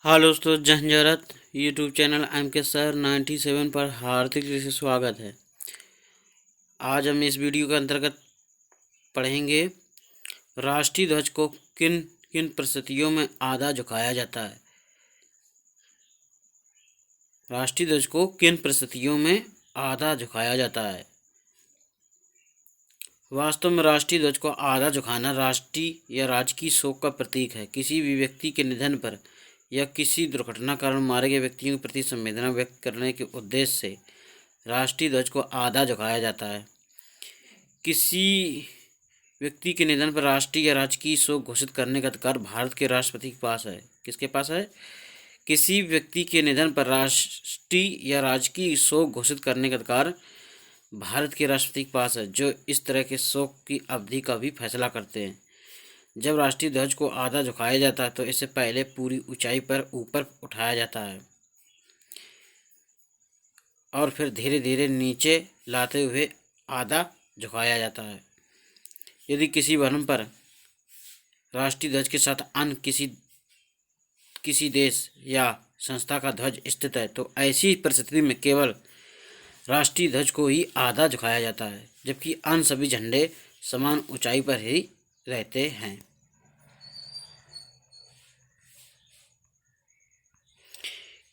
Hello दोस्तों, जहन YouTube channel M के सर 97 पर हार्दिक रूप से स्वागत है। आज हम इस वीडियो के अंतर्गत पढ़ेंगे राष्ट्रीय ध्वज को किन किन परिस्थितियों में आधा झुकाया जाता है। राष्ट्रीय ध्वज को किन परिस्थितियों में आधा झुकाया जाता है। वास्तव में राष्ट्रीय ध्वज को आधा झुकाना राष्ट्रीय या राजकीय शोक का प्रतीक है। किसी भी व्यक्ति के निधन पर या किसी दुर्घटना कारण मारे गए व्यक्तियों के प्रति संवेदना व्यक्त करने के उद्देश्य से राष्ट्रीय ध्वज को आधा झुकाया जाता है। किसी व्यक्ति के निधन पर राष्ट्रीय या राजकीय शोक घोषित करने का अधिकार भारत के राष्ट्रपति के पास है। किसके पास है? किसी व्यक्ति के निधन पर राष्ट्रीय या राजकीय शोक घोषित करने का अधिकार भारत के राष्ट्रपति के पास है, जो इस तरह के शोक की अवधि का भी फैसला करते हैं। जब राष्ट्रीय ध्वज को आधा झुकाया जाता है तो इससे पहले पूरी ऊंचाई पर ऊपर उठाया जाता है और फिर धीरे धीरे नीचे लाते हुए आधा झुकाया जाता है। यदि किसी भवन पर राष्ट्रीय ध्वज के साथ अन्य किसी देश या संस्था का ध्वज स्थित है तो ऐसी परिस्थिति में केवल राष्ट्रीय ध्वज को ही आधा झुकाया जाता है, जबकि अन्य सभी झंडे समान ऊंचाई पर ही रहते हैं।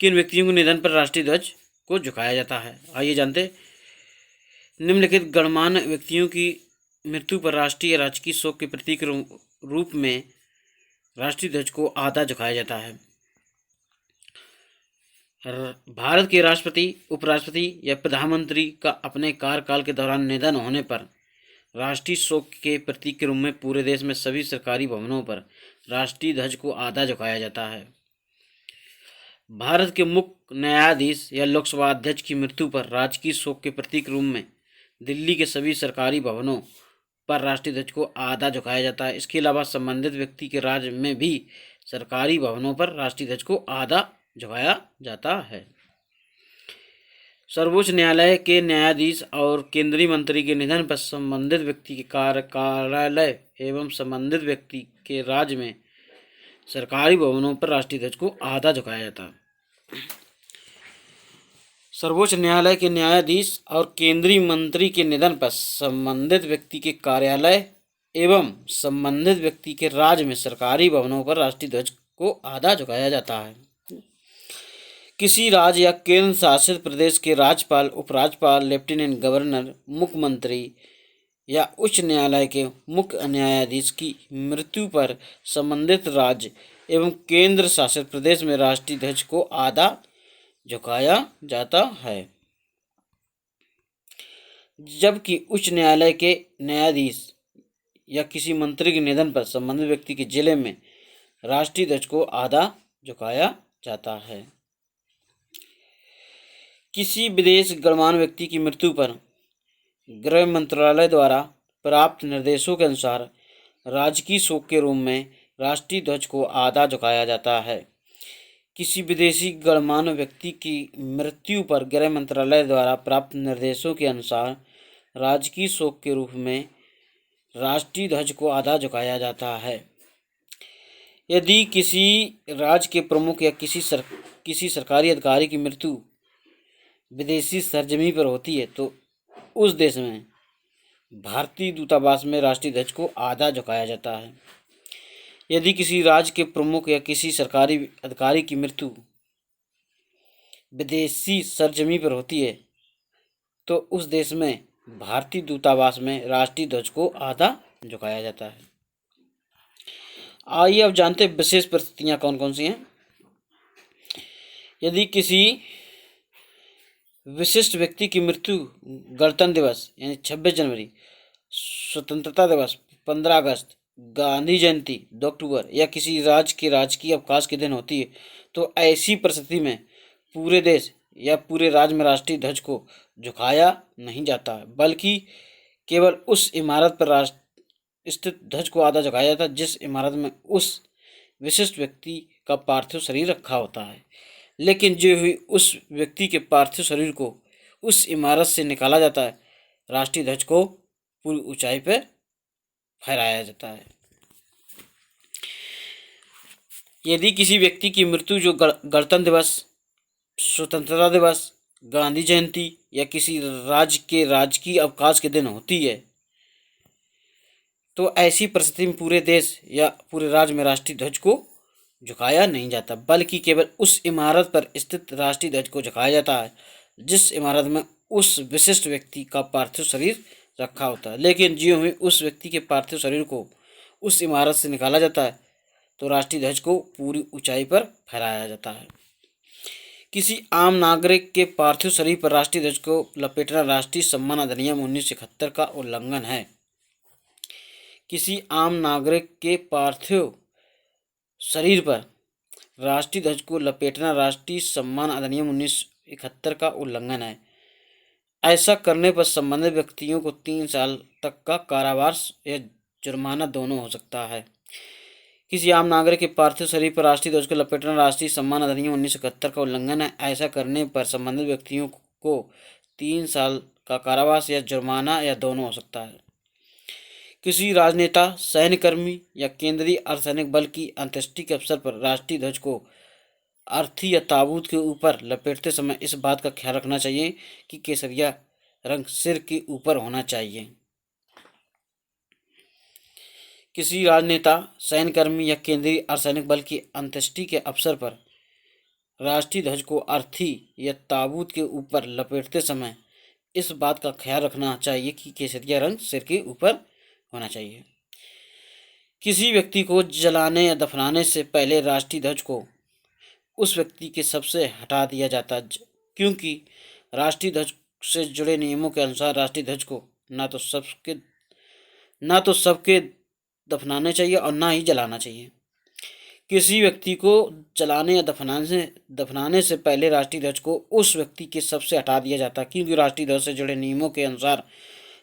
किन व्यक्तियों के निधन पर राष्ट्रीय ध्वज को झुकाया जाता है, आइए जानते। निम्नलिखित गणमान्य व्यक्तियों की मृत्यु पर राष्ट्रीय या राजकीय शोक के प्रतीक रूप में राष्ट्रीय ध्वज को आधा झुकाया जाता है। भारत के राष्ट्रपति, उपराष्ट्रपति या प्रधानमंत्री का अपने कार्यकाल के दौरान निधन होने पर राष्ट्रीय शोक के प्रतीक के रूप में पूरे देश में सभी सरकारी भवनों पर राष्ट्रीय ध्वज को आधा झुकाया जाता है। भारत के मुख्य न्यायाधीश या लोकसभा अध्यक्ष की मृत्यु पर राजकीय शोक के प्रतीक रूप में दिल्ली के सभी सरकारी भवनों पर राष्ट्रीय ध्वज को आधा झुकाया जाता है। इसके अलावा संबंधित व्यक्ति के राज्य में भी सरकारी भवनों पर राष्ट्रीय ध्वज को आधा झुकाया जाता है। सर्वोच्च न्यायालय के न्यायाधीश और केंद्रीय मंत्री के निधन पर संबंधित व्यक्ति के कार्यालय एवं संबंधित व्यक्ति के राज्य में सरकारी भवनों पर राष्ट्रीय ध्वज को आधा झुकाया जाता है। सर्वोच्च न्यायालय के न्यायाधीश और केंद्रीय मंत्री के निधन पर संबंधित व्यक्ति के कार्यालय एवं संबंधित व्यक्ति के राज्य में सरकारी भवनों पर राष्ट्रीय ध्वज को आधा झुकाया जाता है। किसी राज्य या केंद्र शासित प्रदेश के राज्यपाल, उपराज्यपाल, लेफ्टिनेंट गवर्नर, मुख्यमंत्री या उच्च न्यायालय के मुख्य न्यायाधीश की मृत्यु पर संबंधित राज्य एवं केंद्र शासित प्रदेश में राष्ट्रीय ध्वज को आधा झुकाया जाता है। जबकि उच्च न्यायालय के न्यायाधीश या किसी मंत्री के निधन पर संबंधित व्यक्ति के जिले में राष्ट्रीय ध्वज को आधा झुकाया जाता है। किसी विदेश गणमान्य व्यक्ति की मृत्यु पर गृह मंत्रालय द्वारा प्राप्त निर्देशों के अनुसार राजकीय शोक के रूप में राष्ट्रीय ध्वज को आधा झुकाया जाता है। किसी विदेशी गणमान्य व्यक्ति की मृत्यु पर गृह मंत्रालय द्वारा प्राप्त निर्देशों के अनुसार राजकीय शोक के रूप में राष्ट्रीय ध्वज को आधा झुकाया जाता है। यदि किसी राज्य के प्रमुख या किसी सरकारी अधिकारी की मृत्यु विदेशी सरजमी पर होती है तो उस देश में भारतीय दूतावास में राष्ट्रीय ध्वज को आधा झुकाया जाता है। यदि किसी राज्य के प्रमुख या किसी सरकारी अधिकारी की मृत्यु विदेशी सरजमी पर होती है तो उस देश में भारतीय दूतावास में राष्ट्रीय ध्वज को आधा झुकाया जाता है। आइए अब जानते हैं विशेष परिस्थितियां कौन कौन सी हैं। यदि किसी विशिष्ट व्यक्ति की मृत्यु गणतंत्र दिवस यानी 26 जनवरी, स्वतंत्रता दिवस 15 अगस्त, गांधी जयंती 2 अक्टूबर या किसी राज्य के राजकीय अवकाश के दिन होती है तो ऐसी परिस्थिति में पूरे देश या पूरे राज्य में राष्ट्रीय ध्वज को झुकाया नहीं जाता, बल्कि केवल उस इमारत पर स्थित ध्वज को आधा झुकाया जाता है जिस इमारत में उस विशिष्ट व्यक्ति का पार्थिव शरीर रखा होता है। लेकिन जो हुई उस व्यक्ति के पार्थिव शरीर को उस इमारत से निकाला जाता है, राष्ट्रीय ध्वज को पूरी ऊंचाई पर फहराया जाता है। यदि किसी व्यक्ति की मृत्यु जो गणतंत्र दिवस, स्वतंत्रता दिवस, गांधी जयंती या किसी राज्य के राजकीय अवकाश के दिन होती है तो ऐसी परिस्थिति में पूरे देश या पूरे राज्य में राष्ट्रीय ध्वज को झुकाया नहीं जाता, बल्कि केवल उस इमारत पर स्थित राष्ट्रीय ध्वज को झुकाया जाता है जिस इमारत में उस विशिष्ट व्यक्ति का पार्थिव शरीर रखा होता है। लेकिन ज्यों ही उस व्यक्ति के पार्थिव शरीर को उस इमारत से निकाला जाता है तो राष्ट्रीय ध्वज को पूरी ऊंचाई पर फहराया जाता है। किसी आम नागरिक के पार्थिव शरीर पर राष्ट्रीय ध्वज को लपेटना राष्ट्रीय सम्मान अधिनियम 1971 का उल्लंघन है। किसी आम नागरिक के पार्थिव शरीर पर राष्ट्रीय ध्वज को लपेटना राष्ट्रीय सम्मान अधिनियम 1971 का उल्लंघन है। ऐसा करने पर संबंधित व्यक्तियों को 3 साल तक का कारावास या जुर्माना दोनों हो सकता है। किसी आम नागरिक के पार्थिव शरीर पर राष्ट्रीय ध्वज को लपेटना राष्ट्रीय सम्मान अधिनियम 1971 का उल्लंघन है। ऐसा करने पर संबंधित व्यक्तियों को 3 साल का कारावास या जुर्माना या दोनों हो सकता है। किसी राजनेता, सैन्यकर्मी या केंद्रीय अर्धसैनिक बल की अंत्येष्टि के अवसर पर राष्ट्रीय ध्वज को अर्थी या ताबूत के ऊपर लपेटते समय इस बात का ख्याल रखना चाहिए कि केसरिया रंग सिर के ऊपर होना चाहिए। किसी राजनेता, सैन्यकर्मी या केंद्रीय अर्धसैनिक बल की अंत्येष्टि के अवसर पर राष्ट्रीय ध्वज को अर्थी या ताबूत के ऊपर लपेटते समय इस बात का ख्याल रखना चाहिए कि केसरिया रंग सिर के ऊपर होना चाहिए। किसी व्यक्ति को जलाने या दफनाने से पहले राष्ट्रीय ध्वज को उस व्यक्ति के शव से हटा दिया जाता है, क्योंकि राष्ट्रीय ध्वज से जुड़े नियमों के अनुसार राष्ट्रीय ध्वज को ना तो सबके दफनाने चाहिए और ना ही जलाना चाहिए। किसी व्यक्ति को जलाने या दफनाने से पहले राष्ट्रीय ध्वज को उस व्यक्ति के शव से हटा दिया जाता है, क्योंकि राष्ट्रीय ध्वज से जुड़े नियमों के अनुसार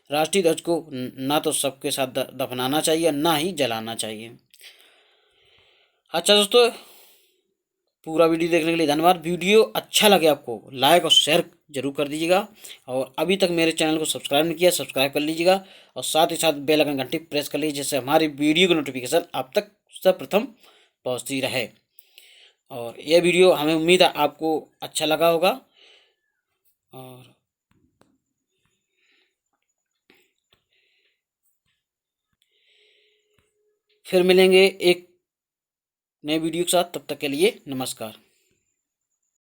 राष्ट्रीय ध्वज को ना तो सबके साथ दफनाना चाहिए ना ही जलाना चाहिए। अच्छा दोस्तों, पूरा वीडियो देखने के लिए धन्यवाद। वीडियो अच्छा लगे आपको लाइक और शेयर जरूर कर दीजिएगा, और अभी तक मेरे चैनल को सब्सक्राइब नहीं किया सब्सक्राइब कर लीजिएगा, और साथ ही साथ बेल आइकन घंटी प्रेस कर लीजिए जिससे हमारी वीडियो की नोटिफिकेशन आप तक सर्वप्रथम पहुंचती रहे। और यह वीडियो हमें उम्मीद है आपको अच्छा लगा होगा, और फिर मिलेंगे एक नए वीडियो के साथ। तब तक के लिए नमस्कार।